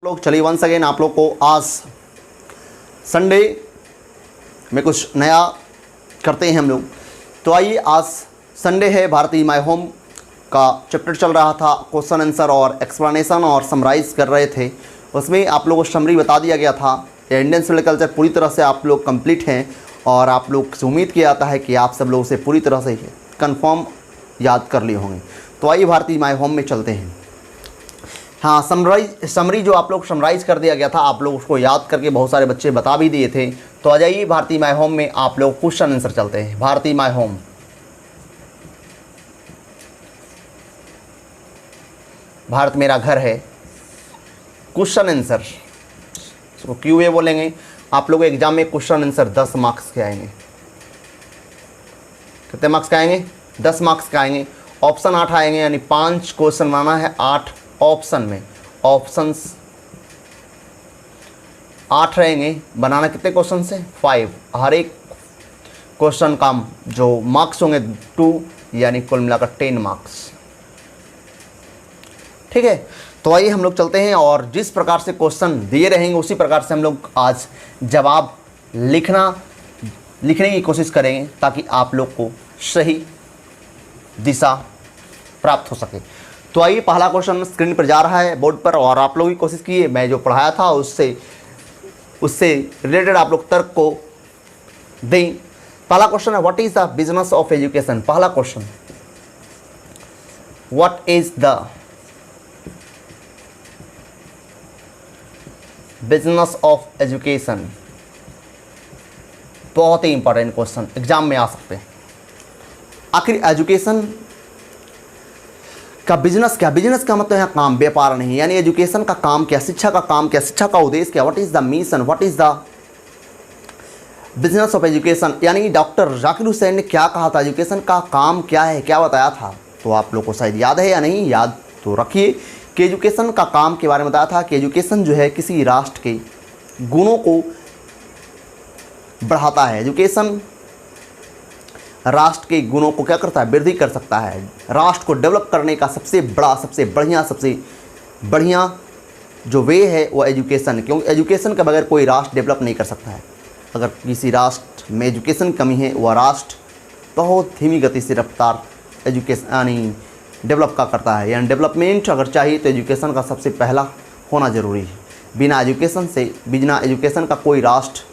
लोग चलिए once again आप लोग को आज संडे में कुछ नया करते हैं हम लोग। तो आइए, आज संडे है, भारतीय माय होम का चैप्टर चल रहा था, क्वेश्चन आंसर और एक्सप्लेनेशन और समराइज़ कर रहे थे। उसमें आप लोगों को समरी बता दिया गया था। इंडियन सिविल कल्चर पूरी तरह से आप लोग कंप्लीट हैं और आप लोग से उम्मीद किया जाता है कि आप सब लोग से पूरी तरह से कंफर्म याद कर लिए होंगे। तो आइए भारतीय माय होम में चलते हैं। हाँ, समरी जो आप लोग समराइज़ कर दिया गया था, आप लोग उसको याद करके बहुत सारे बच्चे बता भी दिए थे। तो आ जाइए भारतीय माय होम में आप लोग क्वेश्चन आंसर चलते हैं। भारतीय माय होम, भारत मेरा घर है। क्वेश्चन आंसर इसको क्यूए बोलेंगे। आप लोग एग्जाम में क्वेश्चन आंसर 10 मार्क्स के आएंगे। कितने मार्क्स के आएंगे? 10 मार्क्स के आएंगे। ऑप्शन 8 आएंगे, यानी 5 क्वेश्चन बनाना है 8 ऑप्शन में। ऑप्शंस 8 रहेंगे, बनाना कितने क्वेश्चन से? 5। हर एक क्वेश्चन का जो मार्क्स होंगे 2, यानी कुल मिलाकर 10 मार्क्स। ठीक है, तो आइए हम लोग चलते हैं और जिस प्रकार से क्वेश्चन दिए रहेंगे उसी प्रकार से हम लोग आज जवाब लिखने की कोशिश करेंगे, ताकि आप लोग को सही दिशा प्राप्त हो सके। तो आइए, पहला क्वेश्चन स्क्रीन पर जा रहा है बोर्ड पर, और आप लोग भी कोशिश कीजिए मैं जो पढ़ाया था उससे रिलेटेड आप लोग तर्क को दें। पहला क्वेश्चन है, what is the business of education. पहला question, what is the business of education. बहुत ही इंपॉर्टेंट क्वेश्चन, एग्जाम में आ सकते हैं। आखिर एजुकेशन का बिजनेस क्या? बिजनेस का मतलब है काम, व्यापार नहीं। यानी एजुकेशन का काम क्या, शिक्षा का काम क्या, शिक्षा का उद्देश्य क्या, what is the mission, what is the business of education. यानी डॉक्टर जाकिर हुसैन ने क्या कहा था, एजुकेशन का काम क्या है, क्या बताया था। तो आप लोग को शायद याद है या नहीं, याद तो रखिए कि एजुकेशन का काम के बारे में बताया था कि एजुकेशन जो है किसी राष्ट्र के गुणों को बढ़ाता है। एजुकेशन राष्ट्र के गुणों को क्या करता है? वृद्धि कर सकता है। राष्ट्र को डेवलप करने का सबसे बढ़िया जो वे है वो एजुकेशन है, क्योंकि एजुकेशन के बगैर कोई राष्ट्र डेवलप नहीं कर सकता है। अगर किसी राष्ट्र में एजुकेशन कमी है, वह राष्ट्र बहुत धीमी गति से रफ्तार एजुकेशन यानी डेवलप का करता है। यानी डेवलपमेंट अगर चाहिए तो एजुकेशन का सबसे पहला होना ज़रूरी है। बिना एजुकेशन का कोई राष्ट्र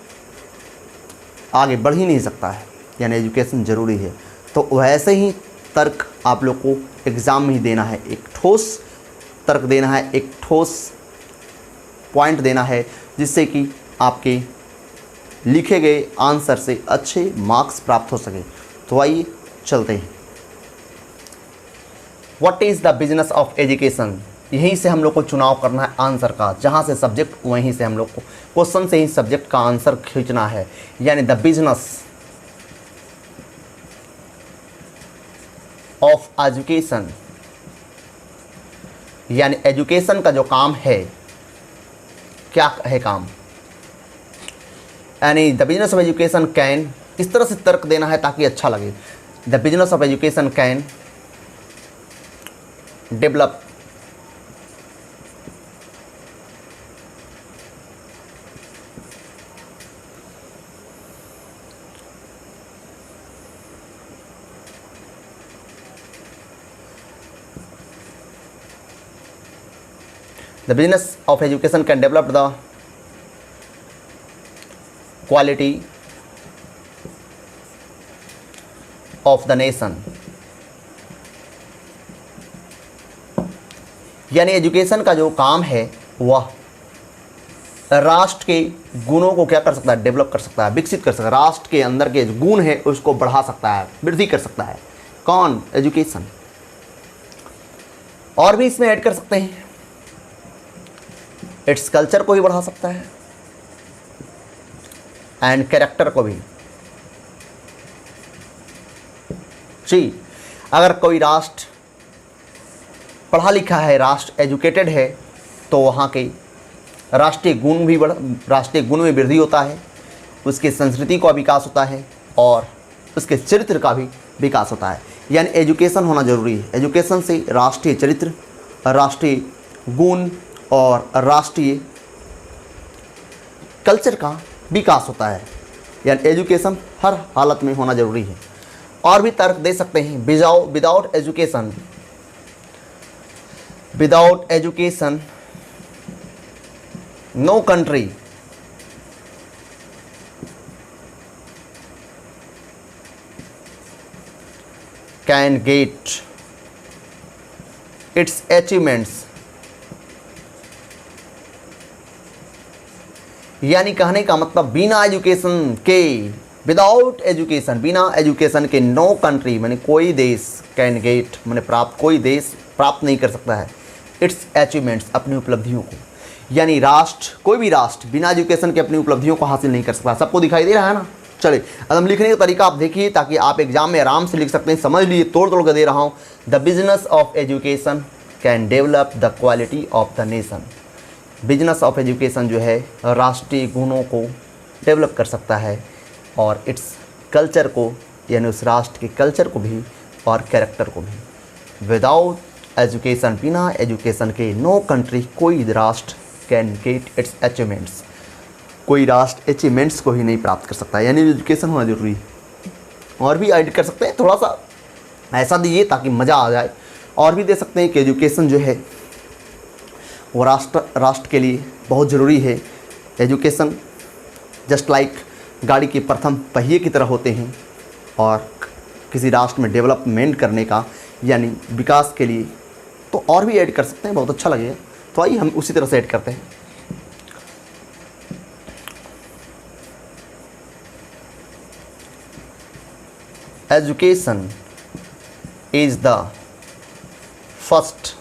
आगे बढ़ ही नहीं सकता है, यानी एजुकेशन ज़रूरी है। तो वैसे ही तर्क आप लोग को एग्ज़ाम में ही देना है, एक ठोस तर्क देना है, एक ठोस पॉइंट देना है, जिससे कि आपके लिखे गए आंसर से अच्छे मार्क्स प्राप्त हो सके। तो आइए चलते हैं। What is the business of education. यहीं से हम लोग को चुनाव करना है आंसर का, जहाँ से सब्जेक्ट वहीं से हम लोग को क्वेश्चन से ही सब्जेक्ट का आंसर खींचना है। यानी द बिजनेस ऑफ एजुकेशन, यानी एजुकेशन का जो काम है, क्या है काम, यानी the business of education can, इस तरह से तर्क देना है ताकि अच्छा लगे। The business of education can develop the business of education can develop the quality of the nation। यानी एजुकेशन का जो काम है वह राष्ट्र के गुणों को क्या कर सकता है? डेवलप कर सकता है, विकसित कर सकता है। राष्ट्र के अंदर के जो गुण है उसको बढ़ा सकता है, वृद्धि कर सकता है। कौन? एजुकेशन। और भी इसमें ऐड कर सकते हैं, इट्स कल्चर को भी बढ़ा सकता है एंड कैरेक्टर को भी। जी, अगर कोई राष्ट्र पढ़ा लिखा है, राष्ट्र एजुकेटेड है, तो वहाँ के राष्ट्रीय गुण में वृद्धि होता है, उसकी संस्कृति का विकास होता है और उसके चरित्र का भी विकास होता है। यानी एजुकेशन होना ज़रूरी है। एजुकेशन से राष्ट्रीय चरित्र, राष्ट्रीय गुण और राष्ट्रीय कल्चर का विकास होता है। यानी एजुकेशन हर हालत में होना जरूरी है। और भी तर्क दे सकते हैं, without education no country can get its achievements. यानी कहने का मतलब बिना एजुकेशन के नो कंट्री माने कोई देश कैन गेट माने कोई देश प्राप्त नहीं कर सकता है इट्स अचीवमेंट्स अपनी उपलब्धियों को। यानी कोई भी राष्ट्र बिना एजुकेशन के अपनी उपलब्धियों को हासिल नहीं कर सकता। सबको दिखाई दे रहा है ना। चलिए अब हम लिखने का तरीका आप देखिए ताकि आप एग्जाम में आराम से लिख सकते हैं। समझ लीजिए, तोड़ कर दे रहा हूँ। The business of education can develop the quality of the nation. Business of education जो है राष्ट्रीय गुणों को डेवलप कर सकता है और इट्स कल्चर को यानी उस राष्ट्र के कल्चर को भी और कैरेक्टर को भी। विदाउट एजुकेशन बिना एजुकेशन के नो कंट्री कोई राष्ट्र कैन गेट इट्स अचीवमेंट्स। कोई राष्ट्र अचीवमेंट्स को ही नहीं प्राप्त कर सकता। यानी एजुकेशन होना जरूरी है। और भी ऐड कर सकते हैं, थोड़ा सा ऐसा दीजिए ताकि मज़ा आ जाए। और भी दे सकते हैं कि एजुकेशन जो है वो राष्ट्र के लिए बहुत ज़रूरी है। एजुकेशन जस्ट लाइक गाड़ी के प्रथम पहिए की तरह होते हैं और किसी राष्ट्र में डेवलपमेंट करने का यानी विकास के लिए तो और भी ऐड कर सकते हैं, बहुत अच्छा लगेगा। तो आइए हम उसी तरह से ऐड करते हैं। Education is the first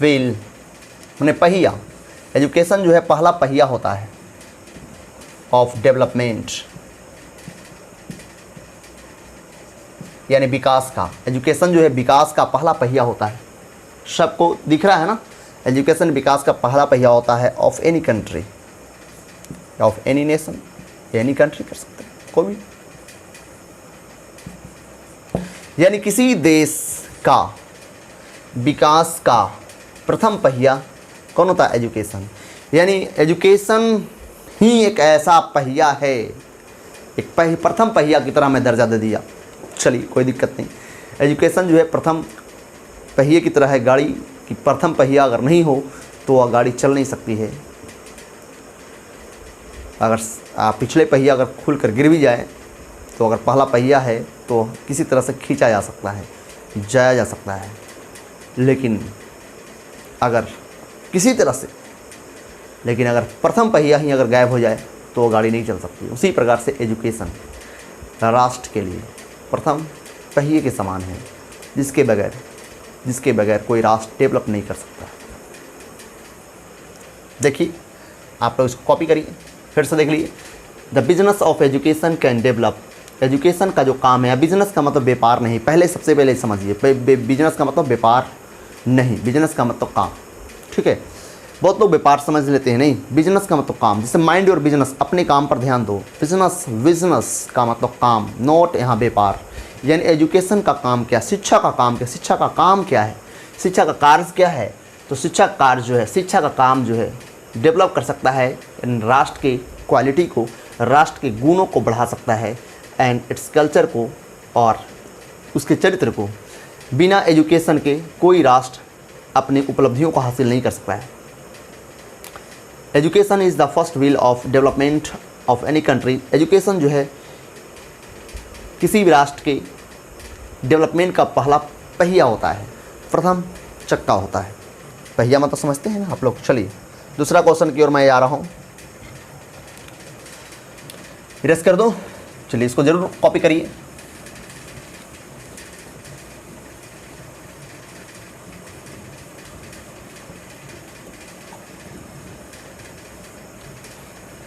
wheel माने पहिया। एजुकेशन जो है पहला पहिया होता है ऑफ डेवलपमेंट यानी विकास का। एजुकेशन जो है विकास का पहला पहिया होता है। सबको दिख रहा है ना। एजुकेशन विकास का पहला पहिया होता है of any country, of any nation, any country कर सकते हैं कोई भी। यानी किसी देश का विकास का प्रथम पहिया कौन होता है? एजुकेशन। यानी एजुकेशन ही एक ऐसा पहिया है, एक प्रथम पहिया की तरह मैं दर्जा दे दिया। चलिए कोई दिक्कत नहीं। एजुकेशन जो है प्रथम पहिए की तरह है। गाड़ी की प्रथम पहिया अगर नहीं हो तो वह गाड़ी चल नहीं सकती है। अगर पिछले पहिया अगर खुलकर गिर भी जाए तो अगर पहला पहिया है तो किसी तरह से खींचा जा सकता है, जाया जा सकता है। लेकिन अगर किसी तरह से अगर प्रथम पहिया ही अगर गायब हो जाए तो गाड़ी नहीं चल सकती। उसी प्रकार से एजुकेशन राष्ट्र के लिए प्रथम पहिए के समान है, जिसके बगैर कोई राष्ट्र डेवलप नहीं कर सकता। देखिए आप लोग इसको कॉपी करिए, फिर से देख लीजिए। The business of education can develop. Education का जो काम है, बिजनेस का मतलब व्यापार नहीं, सबसे पहले समझिए। बिजनेस का मतलब व्यापार नहीं, बिजनेस का मतलब काम। ठीक है, बहुत लोग व्यापार समझ लेते हैं, नहीं, बिजनेस का मतलब काम। जैसे माइंड योर बिजनेस, अपने काम पर ध्यान दो। बिजनेस का मतलब काम, नोट यहाँ व्यापार। यानी एजुकेशन का काम क्या, शिक्षा का काम क्या, शिक्षा का काम क्या है, शिक्षा का कार्य क्या है। तो शिक्षा कार्य जो है, शिक्षा का काम जो है डेवलप कर सकता है, राष्ट्र के क्वालिटी को, राष्ट्र के गुणों को बढ़ा सकता है एंड इट्स कल्चर को और उसके चरित्र को। बिना एजुकेशन के कोई राष्ट्र अपनी उपलब्धियों को हासिल नहीं कर सकता है। Education is the first wheel of development of any country. Education जो है किसी भी राष्ट्र के डेवलपमेंट का पहला पहिया होता है, प्रथम चक्का होता है। पहिया मतलब समझते हैं ना आप लोग। चलिए दूसरा क्वेश्चन की ओर मैं आ रहा हूँ। इरेज कर दो। चलिए इसको जरूर कॉपी करिए।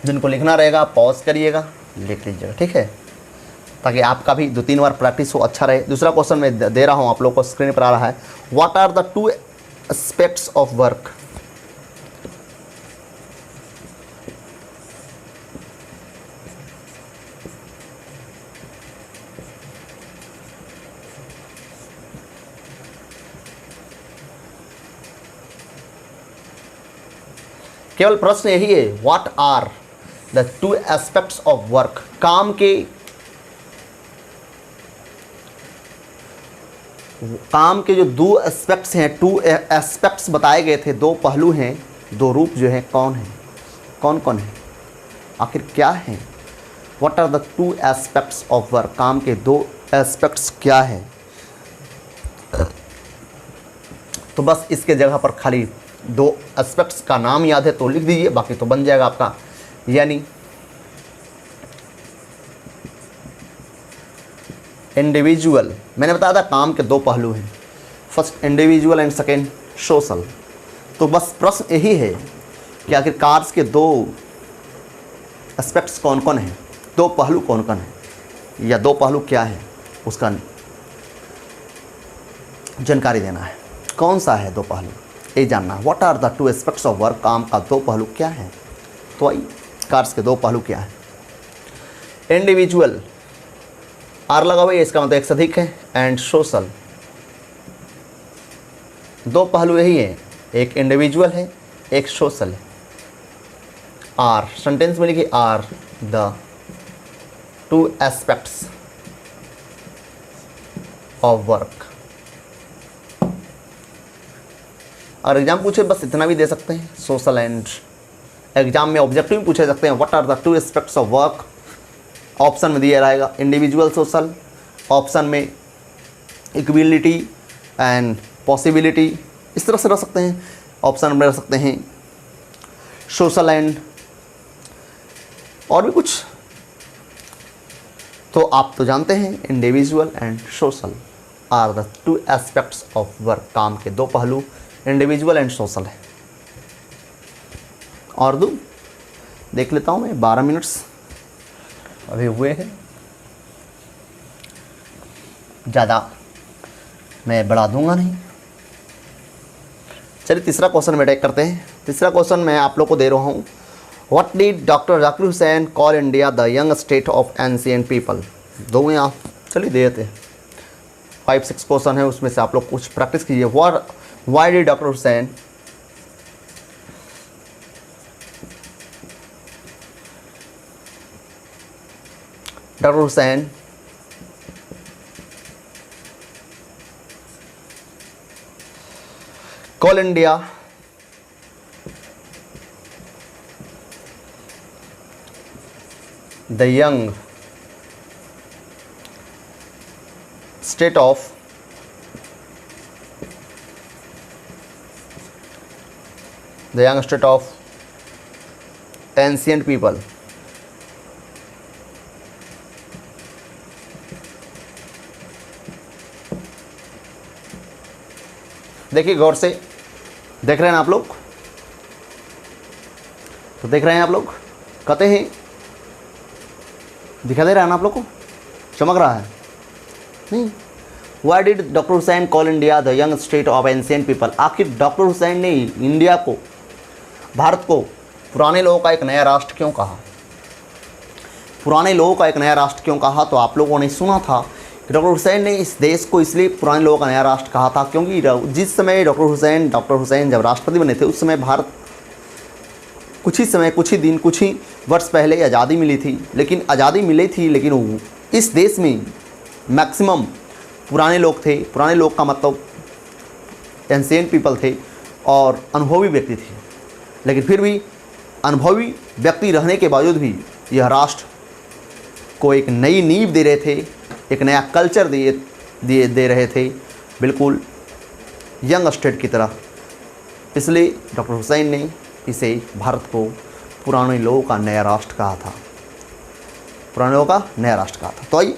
जिनको लिखना रहेगा पॉज करिएगा, लिख लीजिएगा, ठीक है, ताकि आपका भी 2-3 बार प्रैक्टिस हो, अच्छा रहे। दूसरा क्वेश्चन मैं दे रहा हूं आप लोग को, स्क्रीन पर आ रहा है। What are the 2 aspects of work. केवल प्रश्न यही है, what are the two aspects of work. काम के जो दो एस्पेक्ट्स हैं, टू एस्पेक्ट्स बताए गए थे, दो पहलू हैं, दो रूप जो है, कौन है, कौन कौन है, आखिर क्या है। What are the two aspects of work, काम के दो एस्पेक्ट्स क्या है। तो बस इसके जगह पर खाली दो एस्पेक्ट्स का नाम याद है तो लिख दीजिए, बाकी तो बन जाएगा आपका। यानी इंडिविजुअल, मैंने बताया था काम के दो पहलू हैं, first individual and second social. तो बस प्रश्न यही है कि आखिर कार्स के दो एस्पेक्ट्स कौन कौन हैं, दो पहलू कौन कौन हैं, या दो पहलू क्या है, उसका जानकारी देना है। कौन सा है दो पहलू, ये जानना। What are the two aspects of work, काम का दो पहलू क्या है। तो आइए, कार्स के दो पहलू क्या है। इंडिविजुअल, आर लगा हुआ है, इसका मतलब एक से अधिक है, एंड सोशल, दो पहलू यही है, एक इंडिविजुअल है, एक सोशल है। आर, सेंटेंस में लिखिए, are the two aspects of work. अगर एग्जाम पूछे बस इतना भी दे सकते हैं, सोशल एंड, एग्जाम में ऑब्जेक्टिव भी पूछे सकते हैं, what are the two aspects of work. Option में दिया रहेगा इंडिविजुअल सोशल, ऑप्शन में इक्विलिटी एंड पॉसिबिलिटी, इस तरह से रख सकते हैं। ऑप्शन में रख सकते हैं सोशल एंड और भी कुछ। तो आप तो जानते हैं individual and social are the two aspects of work, काम के दो पहलू इंडिविजुअल एंड सोशल है। और दो देख लेता हूँ मैं, 12 मिनट्स अभी हुए हैं, ज़्यादा मैं बढ़ा दूंगा नहीं। चलिए तीसरा क्वेश्चन में अटैक करते हैं। तीसरा क्वेश्चन मैं आप लोग को दे रहा हूँ, what did doctor Zakir Hussain call India the young state of ancient people. दो में आप चलिए दे देते हैं, 5-6 क्वेश्चन है, उसमें से आप लोग कुछ प्रैक्टिस कीजिए। Why did doctor Hussain call India the young state of ancient people। देखिए गौर से, देख रहे हैं आप लोग, तो देख रहे हैं आप लोग, कहते हैं दिखा दे रहा है ना आप लोग को, चमक रहा है नहीं। Why did doctor Hussain call India the young state of ancient people. आखिर डॉक्टर हुसैन ने इंडिया को, भारत को पुराने लोगों का एक नया राष्ट्र क्यों कहा। पुराने लोगों का एक नया राष्ट्र क्यों कहा, तो आप लोगों ने सुना था कि डॉक्टर हुसैन ने इस देश को इसलिए पुराने लोगों का नया राष्ट्र कहा था क्योंकि जिस समय डॉक्टर हुसैन जब राष्ट्रपति बने थे, उस समय भारत कुछ ही दिन, कुछ ही वर्ष पहले आज़ादी मिली थी। लेकिन इस देश में मैक्सिमम पुराने लोग थे। पुराने लोग का मतलब एंशिएंट पीपल थे और अनुभवी व्यक्ति थे। लेकिन फिर भी अनुभवी व्यक्ति रहने के बावजूद भी यह राष्ट्र को एक नई नींव दे रहे थे, एक नया कल्चर दे रहे थे, बिल्कुल यंग स्टेट की तरह। इसलिए डॉक्टर हुसैन ने इसे भारत को पुराने लोगों का नया राष्ट्र कहा था, पुराने लोगों का नया राष्ट्र कहा था। तो आइए,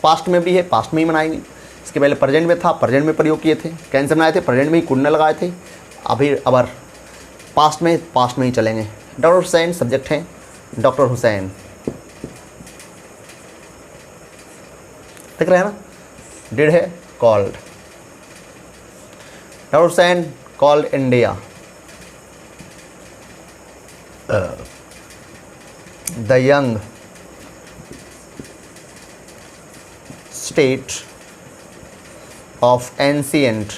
पास्ट में भी है, पास्ट में ही मनाएंगे। इसके पहले प्रेजेंट में था, प्रेजेंट में प्रयोग किए थे। कैसे बनाए थे, प्रेजेंट में ही कुंडे लगाए थे। अब पास्ट में ही चलेंगे। डॉक्टर हुसैन सब्जेक्ट हैं, डॉक्टर हुसैन देख रहे हैं ना, डिड है called. Doctor Hussain called India the young state of ancient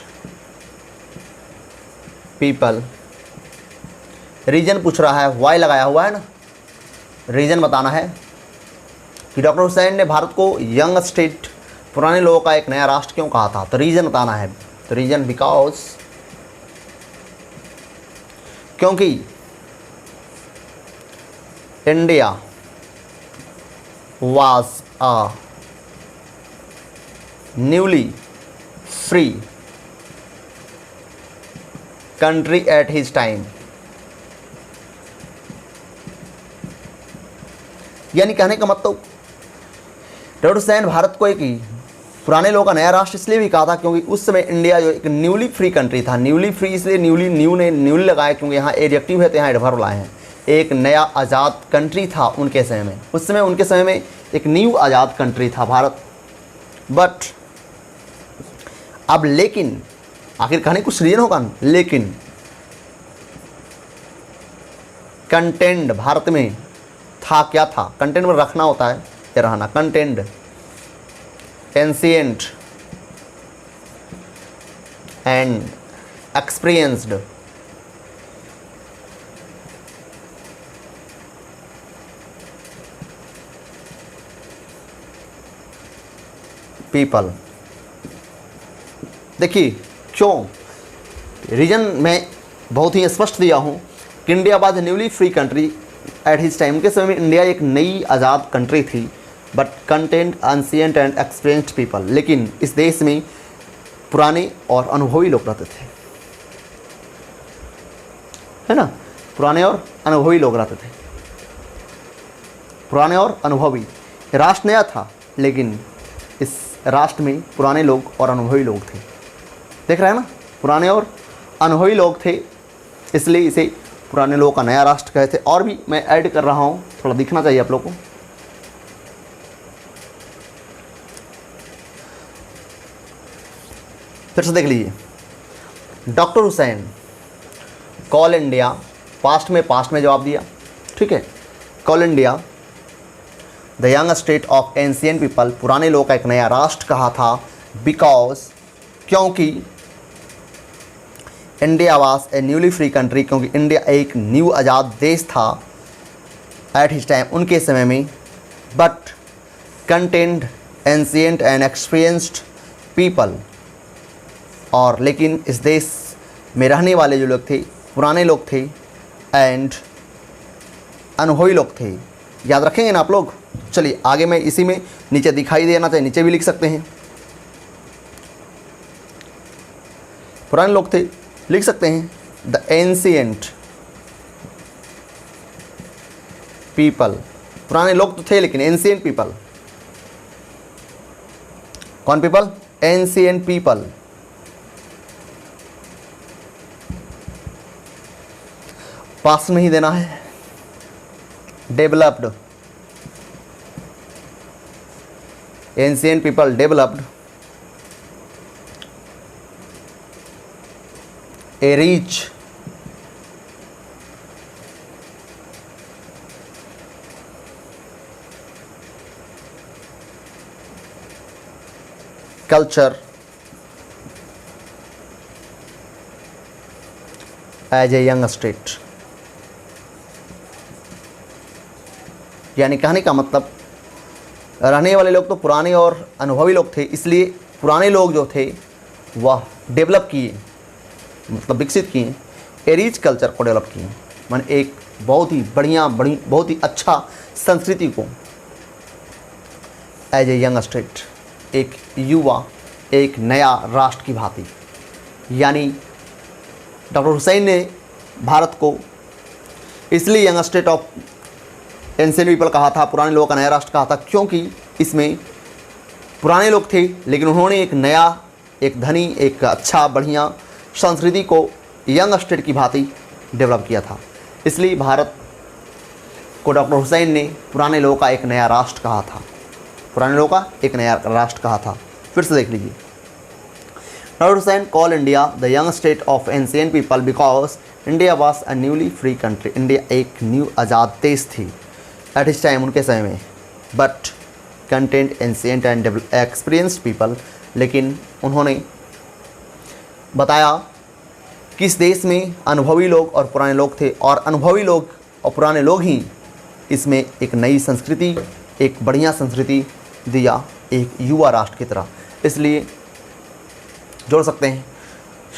people. Reason पूछ रहा है, वाई लगाया हुआ है ना, रीजन बताना है कि डॉक्टर हुसैन ने भारत को यंग स्टेट, पुराने लोगों का एक नया राष्ट्र क्यों कहा था। तो रीजन बताना है। तो रीजन बिकॉज, क्योंकि India was a newly free country at his time। यानी कहने का मतलब डॉक्टर हुसैन भारत को एक पुराने लोगों का नया राष्ट्र इसलिए भी कहा था क्योंकि उस समय इंडिया जो एक न्यूली फ्री कंट्री था। न्यूली फ्री इसलिए न्यूली लगाया क्योंकि यहाँ एडजेक्टिव है तो यहाँ एडवर्ब लाए हैं। एक नया आज़ाद कंट्री था उनके समय में। उस समय उनके समय में एक न्यू आज़ाद कंट्री था भारत। बट अब लेकिन, आखिर कहने कुछ रीजन होगा न, लेकिन कंटेंट भारत में था, क्या था, कंटेंट में रखना होता है या रहना, content ancient and experienced people. देखिए क्यों, रीजन मैं बहुत ही स्पष्ट दिया हूँ कि India was newly free country at his time. के समय में इंडिया एक नई आज़ाद कंट्री थी। But content ancient and experienced people, लेकिन इस देश में पुराने और अनुभवी लोग रहते थे, है ना, पुराने और अनुभवी लोग रहते थे। पुराने और अनुभवी, राष्ट्र नया था लेकिन इस राष्ट्र में पुराने लोग और अनुभवी लोग थे। देख रहे हैं ना, पुराने और अनुभवी लोग थे, इसलिए इसे पुराने लोगों का नया राष्ट्र कहे थे। और भी मैं ऐड कर रहा हूँ, थोड़ा दिखना चाहिए आप लोग को। फिर से देख लीजिए, doctor Hussain call India, past में जवाब दिया, ठीक है। Call India the young state of ancient people, पुराने लोगों का एक नया राष्ट्र कहा था। बिकॉज, क्योंकि India was a newly free country, क्योंकि इंडिया एक न्यू आज़ाद देश था एट हिज टाइम, उनके समय में। But content ancient and experienced people, और लेकिन इस देश में रहने वाले जो लोग थे पुराने लोग थे एंड अनुभवी लोग थे। याद रखेंगे ना आप लोग। चलिए आगे मैं इसी में नीचे दिखाई देना चाहिए, नीचे भी लिख सकते हैं, पुराने लोग थे, लिख सकते हैं द एंशिएंट पीपल। पुराने लोग तो थे लेकिन एंशिएंट पीपल, कौन पीपल, एंशिएंट पीपल। पास में ही देना है, developed, ancient people developed a rich culture as a young state. यानी कहने का मतलब रहने वाले लोग तो पुराने और अनुभवी लोग थे, इसलिए पुराने लोग जो थे वह डेवलप किए, मतलब विकसित किए, ए रिच कल्चर को डेवलप किए, माने एक बहुत ही बहुत ही अच्छा संस्कृति को एज ए यंग स्टेट, एक युवा, एक नया राष्ट्र की भांति। यानी डॉक्टर हुसैन ने भारत को इसलिए young state of ancient people कहा था, पुराने लोगों का नया राष्ट्र कहा था, क्योंकि इसमें पुराने लोग थे लेकिन उन्होंने एक नया, एक धनी, एक अच्छा बढ़िया संस्कृति को यंग स्टेट की भांति डेवलप किया था। इसलिए भारत को डॉक्टर हुसैन ने पुराने लोगों का एक नया राष्ट्र कहा था, पुराने लोगों का एक नया राष्ट्र कहा था। फिर से देख लीजिए, doctor Hussain call India the young state of ancient people because India was a newly free country. India एक न्यू आज़ाद देश थी एट हिज टाइम, उनके समय में। But content ancient and experienced people, लेकिन उन्होंने बताया किस देश में अनुभवी लोग और पुराने लोग थे, और अनुभवी लोग और पुराने लोग ही इसमें एक नई संस्कृति, एक बढ़िया संस्कृति दिया एक युवा राष्ट्र की तरह। इसलिए जोड़ सकते हैं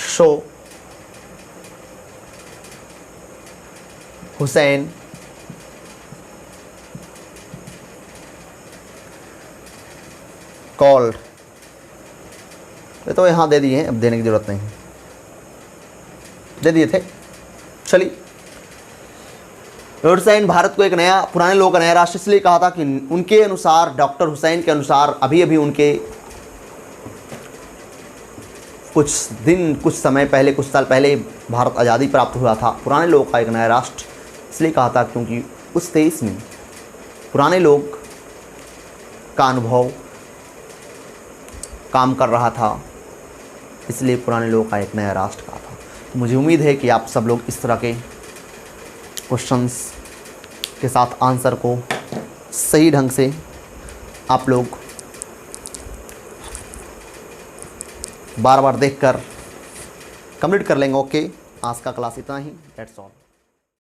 शो हुसैन कॉल्ड, ये तो यहाँ दे दिए हैं, अब देने की ज़रूरत नहीं, दे दिए थे। चलिए, हुसैन भारत को एक नया, पुराने लोगों का नया राष्ट्र इसलिए कहा था कि उनके अनुसार, डॉक्टर हुसैन के अनुसार, अभी अभी उनके कुछ समय पहले, कुछ साल पहले भारत आज़ादी प्राप्त हुआ था। पुराने लोगों का एक नया राष्ट्र इसलिए कहा था क्योंकि उस देश में पुराने लोग का अनुभव काम कर रहा था, इसलिए पुराने लोगों का एक नया राष्ट्र कहा था। तो मुझे उम्मीद है कि आप सब लोग इस तरह के क्वेश्चंस के साथ आंसर को सही ढंग से आप लोग बार बार देखकर कंप्लीट कर लेंगे। ओके, आज का क्लास इतना ही, दैट्स ऑल।